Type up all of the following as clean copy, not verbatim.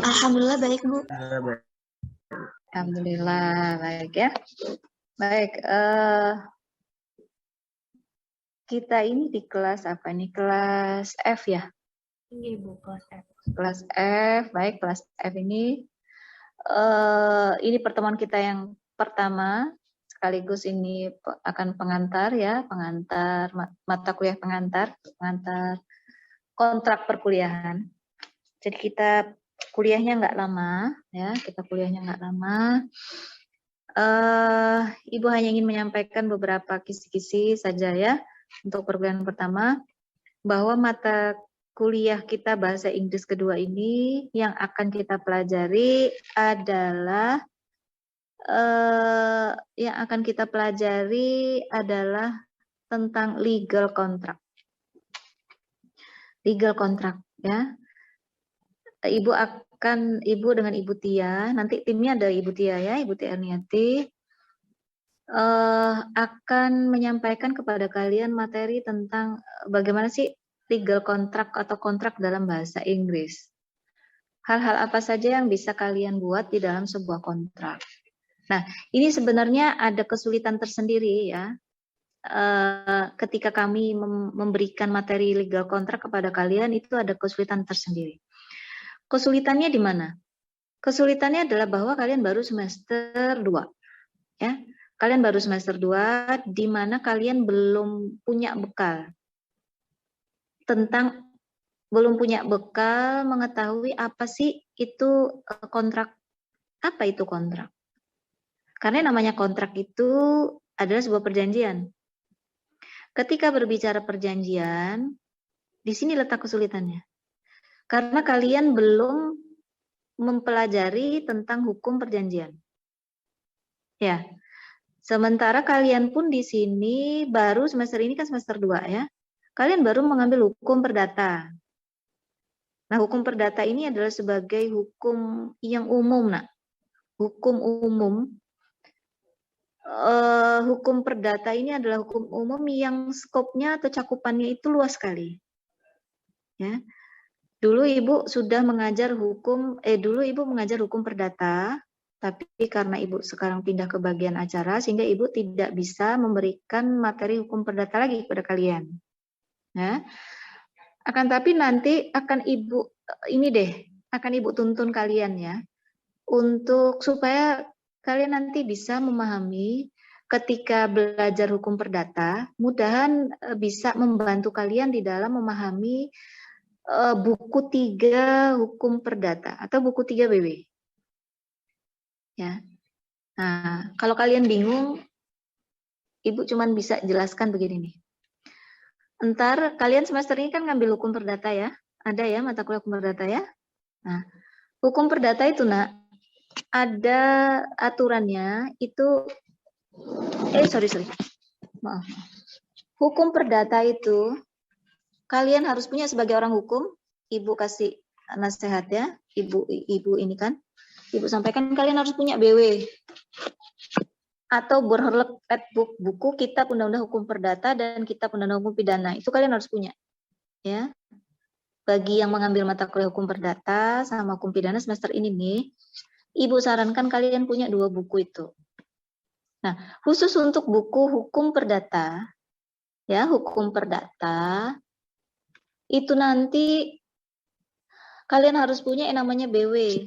Alhamdulillah baik, Bu. Alhamdulillah baik ya. Baik, kita ini di kelas apa nih? Kelas F ya? Iya, Bu, kelas F. Kelas F, baik kelas F ini pertemuan kita yang pertama, sekaligus ini akan pengantar ya, pengantar mata kuliah pengantar kontrak perkuliahan. Jadi kita kuliahnya nggak lama ya, Ibu hanya ingin menyampaikan beberapa kisi-kisi saja ya untuk perkuliahan pertama, bahwa mata kuliah kita bahasa Inggris kedua ini yang akan kita pelajari adalah tentang legal contract. Legal contract ya. Ibu dengan Ibu Tia, nanti timnya ada Ibu Tia ya, Ibu Tia Arniati, akan menyampaikan kepada kalian materi tentang bagaimana sih legal contract atau kontrak dalam bahasa Inggris. Hal-hal apa saja yang bisa kalian buat di dalam sebuah kontrak. Nah, ini sebenarnya ada kesulitan tersendiri ya. Ketika kami memberikan materi legal kontrak kepada kalian, itu ada kesulitan tersendiri. Kesulitannya di mana? Kesulitannya adalah bahwa kalian baru semester 2. Ya. Kalian baru semester 2, di mana kalian belum punya bekal mengetahui apa sih itu kontrak. Apa itu kontrak? Karena namanya kontrak itu adalah sebuah perjanjian. Ketika berbicara perjanjian, di sini letak kesulitannya. Karena kalian belum mempelajari tentang hukum perjanjian. Ya. Sementara kalian pun di sini baru semester ini kan semester 2 ya. Kalian baru mengambil hukum perdata. Nah, hukum perdata ini adalah sebagai hukum yang umum, Nak. Hukum umum. Hukum perdata ini adalah hukum umum yang skopnya atau cakupannya itu luas sekali. Ya. Dulu Ibu mengajar hukum perdata, tapi karena Ibu sekarang pindah ke bagian acara, sehingga Ibu tidak bisa memberikan materi hukum perdata lagi kepada kalian. Ya. Akan tapi nanti akan Ibu tuntun kalian ya, supaya kalian nanti bisa memahami ketika belajar hukum perdata, mudahan bisa membantu kalian di dalam memahami buku 3 hukum perdata atau buku 3 BW. Ya. Nah, kalau kalian bingung, Ibu cuman bisa jelaskan begini nih. Entar kalian semester ini kan ngambil hukum perdata ya? Ada ya mata kuliah hukum perdata ya? Nah, hukum perdata itu Nak, ada aturannya itu maaf. Hukum perdata itu kalian harus punya sebagai orang hukum. Ibu kasih nasihat ya, ibu ini kan, Ibu sampaikan kalian harus punya BW atau berhelek book, buku kitab undang-undang hukum perdata dan kitab undang-undang hukum pidana. Itu kalian harus punya. Ya. Bagi yang mengambil mata kuliah hukum perdata sama hukum pidana semester ini nih, Ibu sarankan kalian punya 2 buku itu. Nah, khusus untuk buku hukum perdata, ya, hukum perdata, itu nanti kalian harus punya yang namanya BW.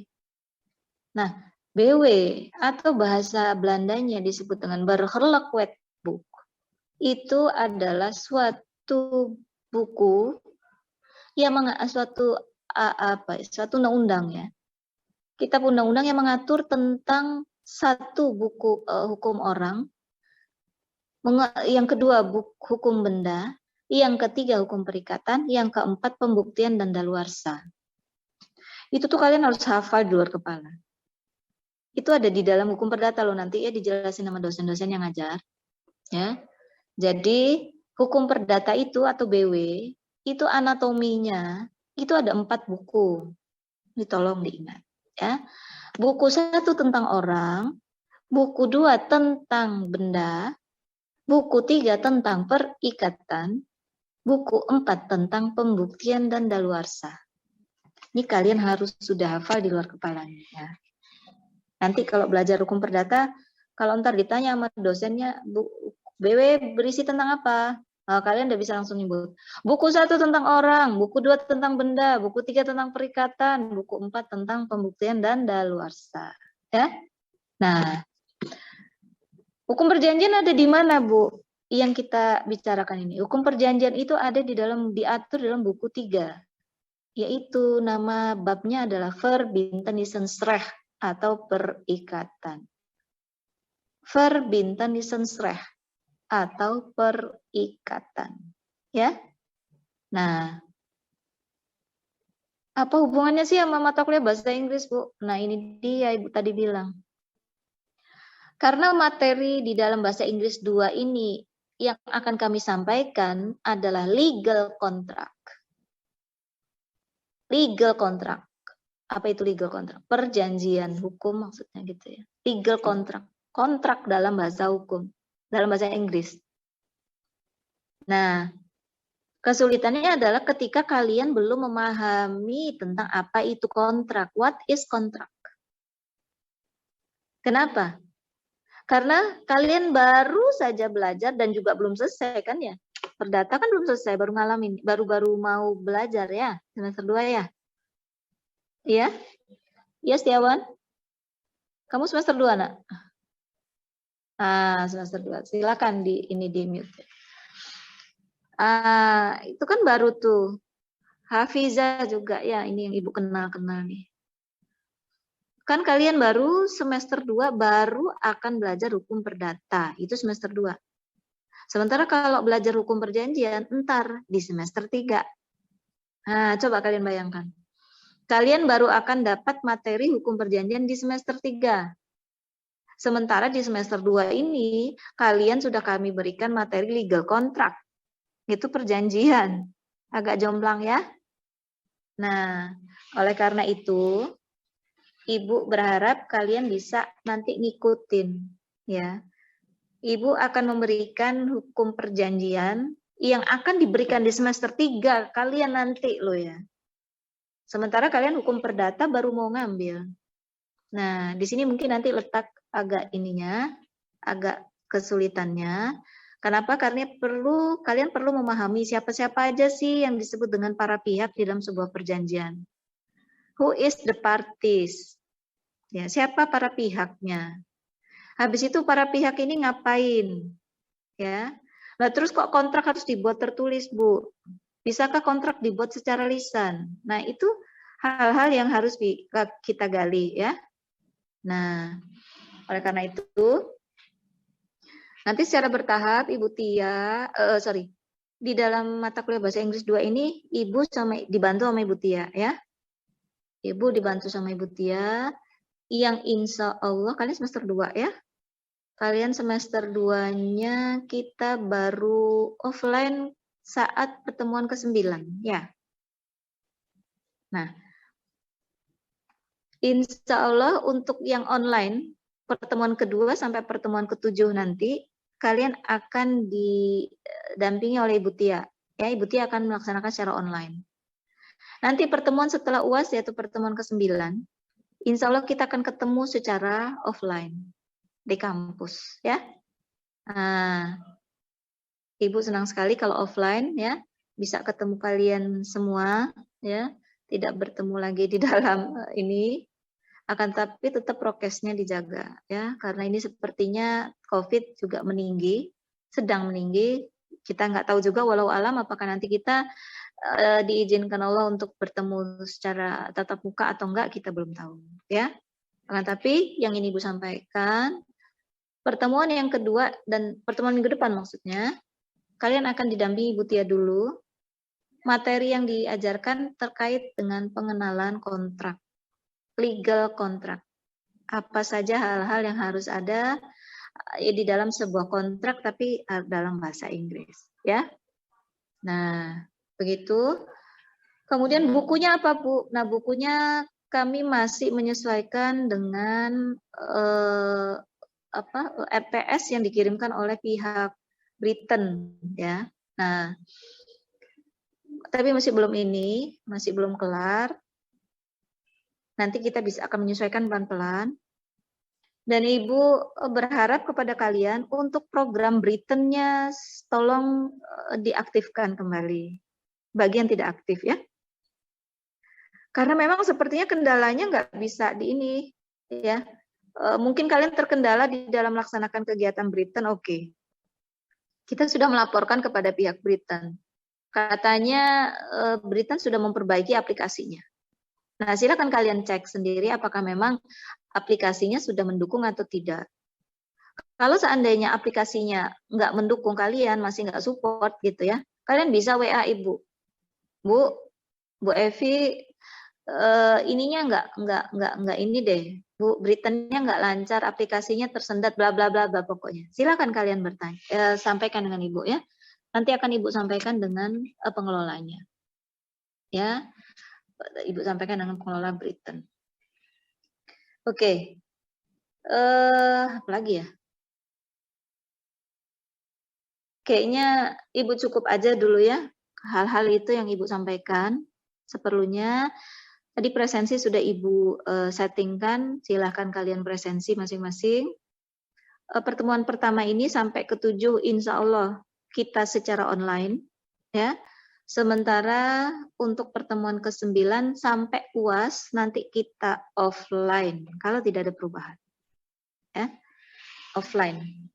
Nah, BW atau bahasa Belandanya disebut dengan Berhelek Wetboek. Itu adalah suatu buku yang suatu undang-undang ya. Kitab undang-undang yang mengatur tentang satu buku hukum orang, yang kedua hukum benda, yang ketiga hukum perikatan, yang keempat pembuktian dan daluarsa. Itu tuh kalian harus hafal di luar kepala. Itu ada di dalam hukum perdata loh, nanti ya dijelasin sama dosen-dosen yang ngajar. Ya. Jadi hukum perdata itu atau BW itu anatominya itu ada 4 buku. Ini tolong diingat ya. Buku 1 tentang orang, buku 2 tentang benda, buku 3 tentang perikatan, buku 4 tentang pembuktian dan daluarsa. Ini kalian harus sudah hafal di luar kepalanya. Ya. Nanti kalau belajar hukum perdata, kalau ntar ditanya sama dosennya, BW berisi tentang apa? Kalian udah bisa langsung nyebut. Buku 1 tentang orang, buku 2 tentang benda, buku 3 tentang perikatan, buku 4 tentang pembuktian dan daluarsa. Ya. Nah, hukum perjanjian ada di mana, Bu? Yang kita bicarakan ini. Hukum perjanjian itu ada diatur dalam buku 3. Yaitu nama babnya adalah Verbintenissenrecht atau perikatan. Verbintenissenrecht atau perikatan. Ya. Nah, apa hubungannya sih sama mata kuliah bahasa Inggris, Bu? Nah, ini dia Ibu tadi bilang. Karena materi di dalam bahasa Inggris 2 ini yang akan kami sampaikan adalah legal contract. Legal contract. Apa itu legal contract? Perjanjian hukum maksudnya gitu ya. Legal contract. Kontrak dalam bahasa hukum. Dalam bahasa Inggris. Nah, kesulitannya adalah ketika kalian belum memahami tentang apa itu kontrak. What is contract? Kenapa? Karena kalian baru saja belajar dan juga belum selesai kan ya. Perdata kan belum selesai, baru ngalamin, baru mau belajar ya, semester 2 ya. Iya? Iya Setiawan? Kamu semester 2, Nak? Semester 2. Silakan di mute. Itu kan baru tuh. Hafiza juga ya, ini yang Ibu kenal-kenal nih. Kan kalian baru semester 2 baru akan belajar hukum perdata. Itu semester 2. Sementara kalau belajar hukum perjanjian, entar di semester 3. Nah, coba kalian bayangkan. Kalian baru akan dapat materi hukum perjanjian di semester 3. Sementara di semester 2 ini, kalian sudah kami berikan materi legal contract. Itu perjanjian. Agak jomplang ya. Nah, oleh karena itu, Ibu berharap kalian bisa nanti ngikutin. Ya. Ibu akan memberikan hukum perjanjian yang akan diberikan di semester 3 kalian nanti loh ya. Sementara kalian hukum perdata baru mau ngambil. Nah, di sini mungkin nanti letak agak agak kesulitannya. Kenapa? Karena kalian perlu memahami siapa-siapa aja sih yang disebut dengan para pihak di dalam sebuah perjanjian. Who is the parties? Ya, siapa para pihaknya? Habis itu para pihak ini ngapain? Ya. Nah, terus kok kontrak harus dibuat tertulis, Bu? Bisakah kontrak dibuat secara lisan? Nah, itu hal-hal yang harus kita gali ya. Nah, oleh karena itu nanti secara bertahap Ibu Tia, di dalam mata kuliah bahasa Inggris 2 ini Ibu dibantu sama Ibu Tia ya. Ibu dibantu sama Ibu Tia yang insya Allah kalian semester 2 ya. Kalian semester 2-nya kita baru offline saat pertemuan ke-9 ya. Nah, insya Allah untuk yang online pertemuan kedua sampai pertemuan ke-7 nanti kalian akan didampingi oleh Ibu Tia. Ya, Ibu Tia akan melaksanakan secara online. Nanti pertemuan setelah UAS yaitu pertemuan ke-9, insya Allah kita akan ketemu secara offline di kampus ya. Nah, Ibu senang sekali kalau offline ya, bisa ketemu kalian semua ya, tidak bertemu lagi di dalam ini, akan tapi tetap prokesnya dijaga ya, karena ini sepertinya COVID juga sedang meninggi. Kita nggak tahu juga walau alam apakah nanti kita diizinkan Allah untuk bertemu secara tatap muka atau enggak, kita belum tahu ya. Akan tapi yang ini Ibu sampaikan, pertemuan yang kedua dan pertemuan minggu depan maksudnya, kalian akan didampingi Ibu Tia dulu. Materi yang diajarkan terkait dengan pengenalan kontrak, legal contract. Apa saja hal-hal yang harus ada di dalam sebuah kontrak tapi dalam bahasa Inggris, ya. Nah, begitu. Kemudian bukunya apa, Bu? Nah, bukunya kami masih menyesuaikan dengan EPS yang dikirimkan oleh pihak Britain ya. Nah, tapi masih belum kelar. Nanti kita akan menyesuaikan pelan-pelan. Dan Ibu berharap kepada kalian untuk program Britain-nya tolong diaktifkan kembali. Bagi yang tidak aktif ya. Karena memang sepertinya kendalanya nggak bisa di ini ya. Mungkin kalian terkendala di dalam melaksanakan kegiatan Britain, oke. Kita sudah melaporkan kepada pihak Britain. Katanya Britain sudah memperbaiki aplikasinya. Nah, silakan kalian cek sendiri apakah memang aplikasinya sudah mendukung atau tidak. Kalau seandainya aplikasinya nggak mendukung kalian, masih nggak support gitu ya, kalian bisa WA Ibu. Bu Evi, ininya nggak ini deh, Bu, Britain-nya nggak lancar, aplikasinya tersendat, bla bla bla bla pokoknya. Silakan kalian bertanya, sampaikan dengan Ibu ya. Nanti akan Ibu sampaikan dengan pengelolanya. Ya, Ibu sampaikan dengan pengelola Britain. Oke. Apa lagi ya? Kayaknya Ibu cukup aja dulu ya. Hal-hal itu yang Ibu sampaikan seperlunya. Tadi presensi sudah Ibu settingkan, silahkan kalian presensi masing-masing. Pertemuan pertama ini sampai ke-7 insya Allah kita secara online. Ya. Sementara untuk pertemuan ke-9 sampai UAS nanti kita offline kalau tidak ada perubahan. Ya. Offline.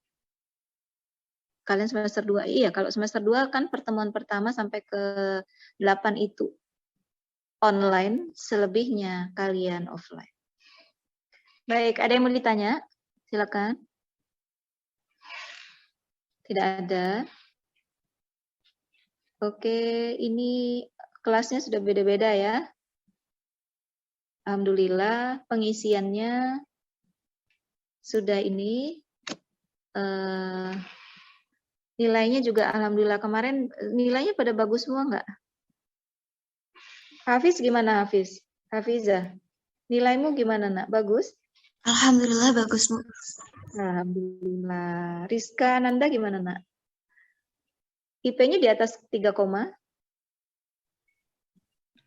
Kalian semester 2, iya kalau semester 2 kan pertemuan pertama sampai ke 8 itu online, selebihnya kalian offline. Baik, ada yang mau ditanya? Silakan. Tidak ada. Oke, ini kelasnya sudah beda-beda ya. Alhamdulillah, pengisiannya sudah ini. Nilainya juga alhamdulillah kemarin nilainya pada bagus semua nggak? Hafiz gimana Hafiz? Hafizah, nilaimu gimana nak? Bagus? Alhamdulillah bagus, Bu. Alhamdulillah. Rizka Nanda gimana nak? IP-nya di atas 3,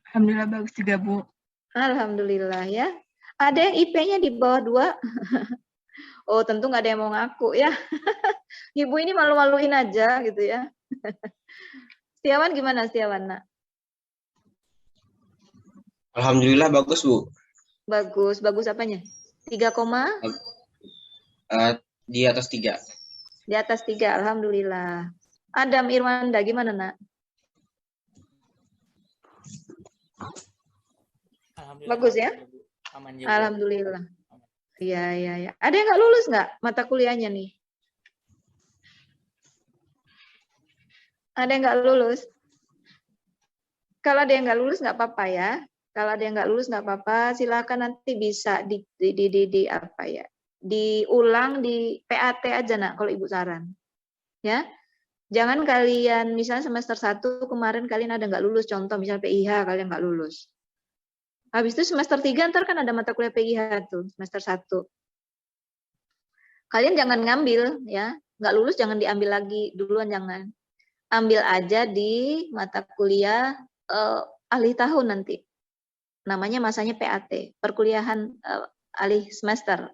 Alhamdulillah bagus juga, Bu. alhamdulillah ya. Ada yang IP-nya di bawah 2? Oh, tentu nggak ada yang mau ngaku ya. Ibu ini malu-maluin aja gitu ya. Setiawan gimana Setiawan nak? Alhamdulillah bagus, Bu. Bagus, bagus apanya? 3, Di atas 3. di atas 3, alhamdulillah. Adam Irwanda gimana nak? Bagus ya? Aman juga. Alhamdulillah. Iya, iya, iya. Ada yang nggak lulus nggak mata kuliahnya nih? Ada yang nggak lulus? Kalau ada yang nggak lulus nggak apa-apa ya. Kalau ada yang nggak lulus nggak apa-apa. Silakan nanti bisa di apa ya? Diulang di PAT aja nak kalau Ibu saran. Ya. Jangan kalian misalnya semester 1 kemarin kalian ada nggak lulus, contoh misalnya PIH kalian nggak lulus. Habis itu semester 3 ntar kan ada mata kuliah PIH tuh, semester 1. Kalian jangan ngambil ya, nggak lulus jangan diambil lagi, duluan jangan. Ambil aja di mata kuliah alih tahun nanti. Namanya masanya PAT, perkuliahan alih semester.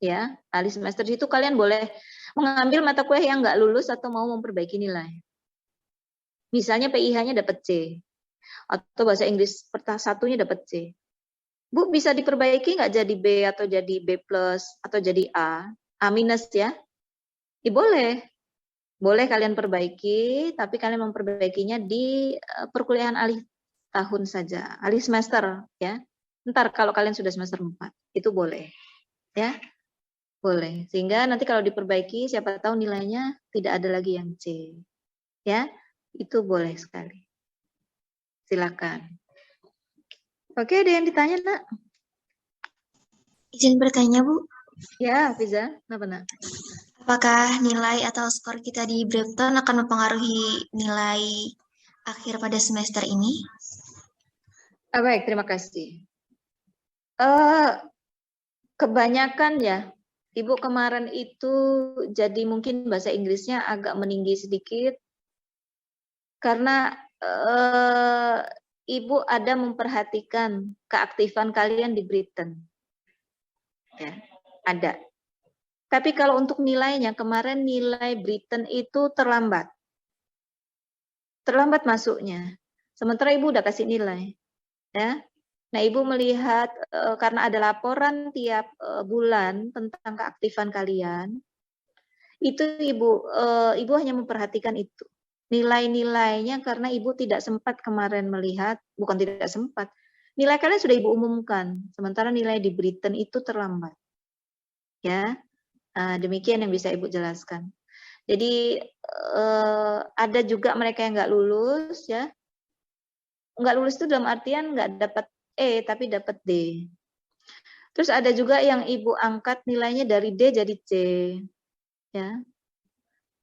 Ya, alih semester itu kalian boleh mengambil mata kuliah yang nggak lulus atau mau memperbaiki nilai. Misalnya PIH-nya dapat C, atau bahasa Inggris satunya dapat C. Bu, bisa diperbaiki nggak jadi B atau jadi B+, atau jadi A minus ya? Boleh. Boleh kalian perbaiki, tapi kalian memperbaikinya di perkuliahan alih tahun saja, alih semester ya. Ntar kalau kalian sudah semester 4, itu boleh. Ya. Boleh. Sehingga nanti kalau diperbaiki siapa tahu nilainya tidak ada lagi yang C. Ya. Itu boleh sekali. Silakan. Oke, ada yang ditanya, Nak? Izin bertanya, Bu. Ya, Fiza, kenapa, Nak? Apakah nilai atau skor kita di Britain akan mempengaruhi nilai akhir pada semester ini? Baik, terima kasih. Kebanyakan ya, Ibu kemarin itu jadi mungkin bahasa Inggrisnya agak meninggi sedikit karena Ibu ada memperhatikan keaktifan kalian di Britain. Ya, ada. Tapi kalau untuk nilainya, kemarin nilai Britain itu terlambat. Terlambat masuknya. Sementara Ibu udah kasih nilai. Ya. Nah, Ibu melihat karena ada laporan tiap bulan tentang keaktifan kalian, itu Ibu hanya memperhatikan itu. Nilai-nilainya karena Ibu tidak sempat kemarin melihat, bukan tidak sempat, nilai kalian sudah Ibu umumkan, sementara nilai di Britain itu terlambat. Ya, demikian yang bisa Ibu jelaskan. Jadi ada juga mereka yang nggak lulus, ya. Nggak lulus itu dalam artian nggak dapat E, tapi dapat D. Terus ada juga yang Ibu angkat nilainya dari D jadi C, ya.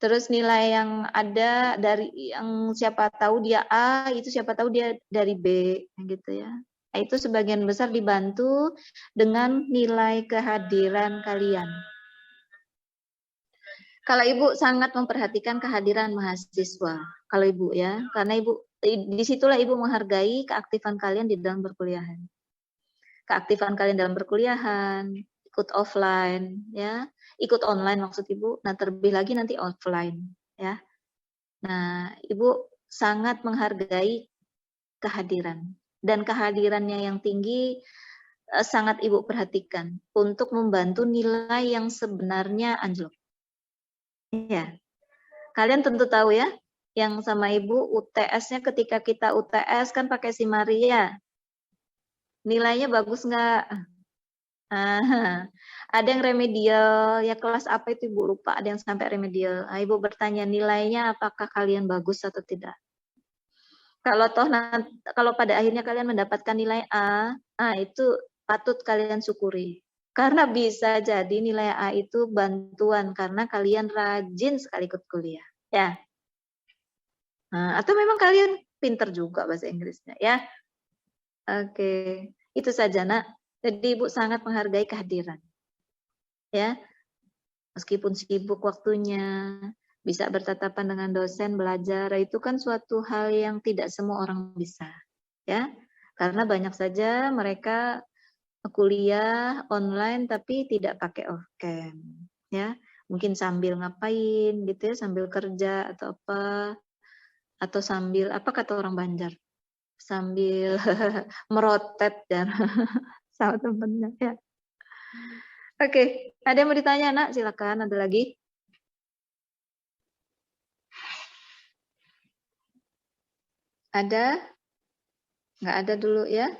Terus nilai yang ada dari yang siapa tahu dia A, itu siapa tahu dia dari B, gitu ya. Nah, itu sebagian besar dibantu dengan nilai kehadiran kalian. Kalau Ibu sangat memperhatikan kehadiran mahasiswa, kalau Ibu ya, karena Ibu disitulah Ibu menghargai keaktifan kalian di dalam perkuliahan. Keaktifan kalian dalam perkuliahan, ikut offline, ya, ikut online maksud Ibu. Nah, terlebih lagi nanti offline, ya. Nah, Ibu sangat menghargai kehadiran dan kehadirannya yang tinggi sangat Ibu perhatikan untuk membantu nilai yang sebenarnya anjlok. Ya, kalian tentu tahu ya, yang sama Ibu UTS-nya ketika kita UTS kan pakai si Maria. Nilainya bagus nggak? Ada yang remedial, ya kelas apa itu Ibu lupa, ada yang sampai remedial. Nah, Ibu bertanya nilainya apakah kalian bagus atau tidak. Kalau toh nanti, kalau pada akhirnya kalian mendapatkan nilai A, itu patut kalian syukuri. Karena bisa jadi nilai A itu bantuan karena kalian rajin sekali ikut kuliah, ya. Atau memang kalian pinter juga bahasa Inggrisnya, ya. Oke, itu saja Nak. Jadi Ibu sangat menghargai kehadiran, ya. Meskipun sibuk waktunya, bisa bertatapan dengan dosen, belajar, itu kan suatu hal yang tidak semua orang bisa, ya. Karena banyak saja mereka kuliah online tapi tidak pakai off cam, ya. Mungkin sambil ngapain gitu ya, sambil kerja atau apa, atau sambil apa kata orang Banjar, sambil merotet dan sama temennya, ya. Oke, ada yang mau ditanya Nak? Silakan, ada lagi? Ada? Nggak ada dulu ya?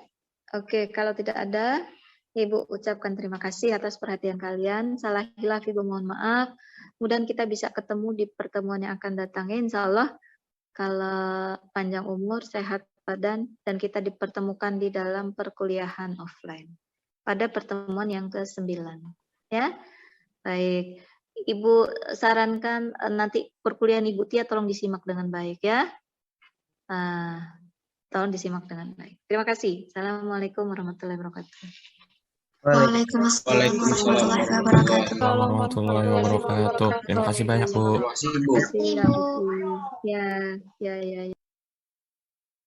Oke, kalau tidak ada, Ibu ucapkan terima kasih atas perhatian kalian. Salah hilaf Ibu mohon maaf. Kemudian kita bisa ketemu di pertemuan yang akan datang. Insya Allah, kalau panjang umur, sehat badan, dan kita dipertemukan di dalam perkuliahan offline. Pada pertemuan yang ke-9. Ya, baik. Ibu sarankan nanti perkuliahan Ibu Tia tolong disimak dengan baik ya. Tolong disimak dengan baik. Terima kasih. Assalamualaikum warahmatullahi wabarakatuh. Waalaikumsalam warahmatullahi wabarakatuh. Warahmatullahi wabarakatuh. Terima kasih banyak Bu. Terima kasih Bu. Terima kasih, Bu. Ya.